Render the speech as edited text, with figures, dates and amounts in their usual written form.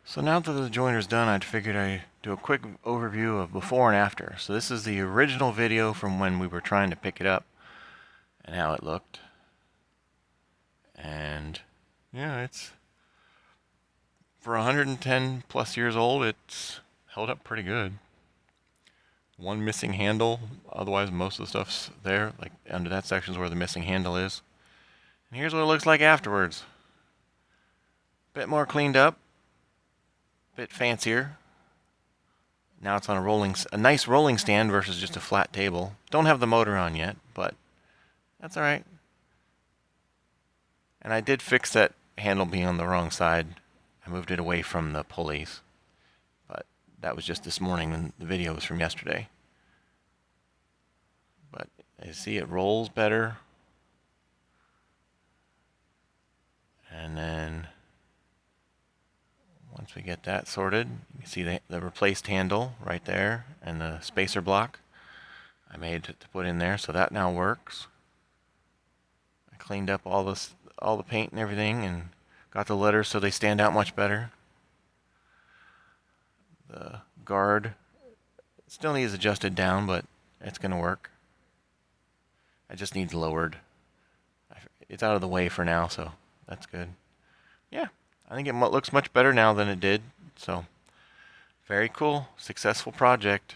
So now that the joiner's done, I figured I'd do a quick overview of before and after. So this is the original video from when we were trying to pick it up and how it looked. And yeah, it's for 110 plus years old, it's held up pretty good. One missing handle, otherwise most of the stuff's there. Like under that section is where the missing handle is. And here's what it looks like afterwards. Bit more cleaned up, bit fancier. Now it's on a nice rolling stand versus just a flat table. Don't have the motor on yet, but that's alright. And I did fix that handle being on the wrong side. I moved it away from the pulleys. But that was just this morning, and the video was from yesterday. But you see it rolls better. And then once we get that sorted, you can see the replaced handle right there and the spacer block I made to put in there, so that now works. I cleaned up all the paint and everything and got the letters so they stand out much better. The guard still needs adjusted down, but it's going to work. It just needs lowered. It's out of the way for now, so that's good. Yeah, I think it looks much better now than it did, so very cool, successful project.